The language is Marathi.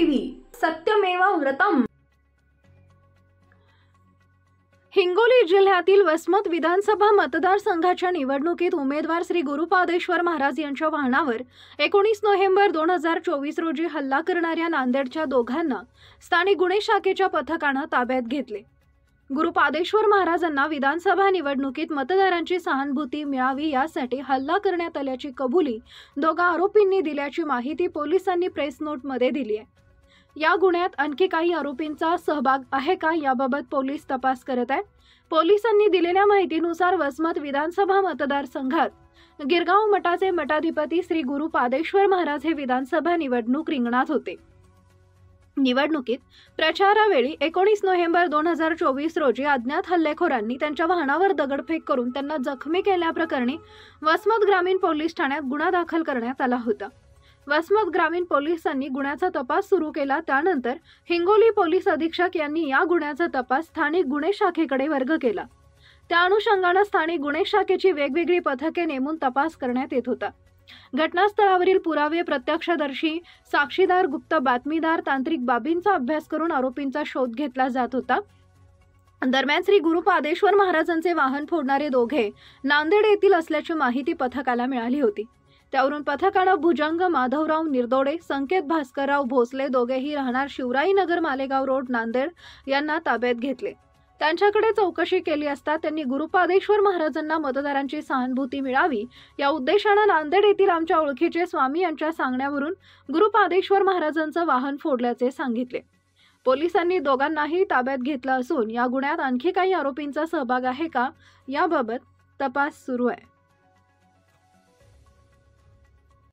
टीव्ही सत्यमेव व्रतम। हिंगोली जिल्ह्यातील वसमत विधानसभा मतदारसंघाच्या निवडणुकीत उमेदवार श्री गुरुपादेश्वर महाराज यांच्या वाहनावर 19 नोव्हेंबर 2024 रोजी हल्ला करणाऱ्या नांदेडच्या दोघांना स्थानिक गुन्हे शाखेच्या पथकाने ताब्यात घेतले। गुरुपादेश्वर महाराजांना विधानसभा निवडणुकीत मतदारांची सहानुभूती मिळावी यासाठी हल्ला करण्यात आल्याची कबुली दोघा आरोपींनी दिल्याची माहिती पोलिसांनी प्रेस नोटमध्ये दिली आहे। या गुन्ह्यात आणखी काही आरोपींचा सहभाग आहे का याबाबत पोलीस तपास करत आहेत। पोलिसांनी दिलेल्या माहितीनुसार वसमत विधानसभा मतदारसंघात गिरगाव मठाचे मठाधिपती श्री गुरुपादेश्वर महाराज हे विधानसभा निवडणूक रिंगणात होते। निवडणुकीत प्रचारावेळी 19 नोव्हेंबर 2024 रोजी अज्ञात हल्लेखोरांनी त्यांच्या वाहनावर दगडफेक करून त्यांना जखमी केल्याप्रकरणी वसमत ग्रामीण पोलीस ठाण्यात गुन्हा दाखल करण्यात आला होता। वसमत ग्रामीण पोलिसांनी गुन्ह्याचा तपास सुरू केला। त्यानंतर हिंगोली पोलीस अधीक्षक यांनी या गुन्ह्याचा तपास स्थानिक गुन्हे शाखेकडे वर्ग केला। त्या अनुषंगाने स्थानिक गुन्हे शाखेची वेगवेगळी पथके नेमून तपास करण्यात येत होता। घटनास्थळावरील पुरावे, प्रत्यक्षदर्शी, साक्षीदार, गुप्त बातमीदार, तांत्रिक बाबींचा अभ्यास करून आरोपींचा शोध घेतला जात होता। दरम्यान श्री गुरुपादेश्वर महाराजांचे वाहन फोडणारे दोघे नांदेड येथील असल्याची माहिती पथकाला मिळाली होती। त्यावरून पथकाने भुजंग माधवराव निर्दोडे, संकेत भास्करराव भोसले दोघेही राहणार शिवराई नगर मालेगाव रोड नांदेड यांना ताब्यात घेतले। त्यांच्याकडे चौकशी केली असता त्यांनी गुरुपादेश्वर महाराजांना मतदारांची सहानुभूती मिळावी या उद्देशाने नांदेड येथील आमच्या ओळखीचे स्वामी यांच्या सांगण्यावरून गुरुपादेश्वर महाराजांचे वाहन फोडल्याचे सांगितले। पोलिसांनी दोघांनाही ताब्यात घेतलं असून या गुन्ह्यात आणखी काही आरोपींचा सहभाग आहे का याबाबत तपास सुरू आहे।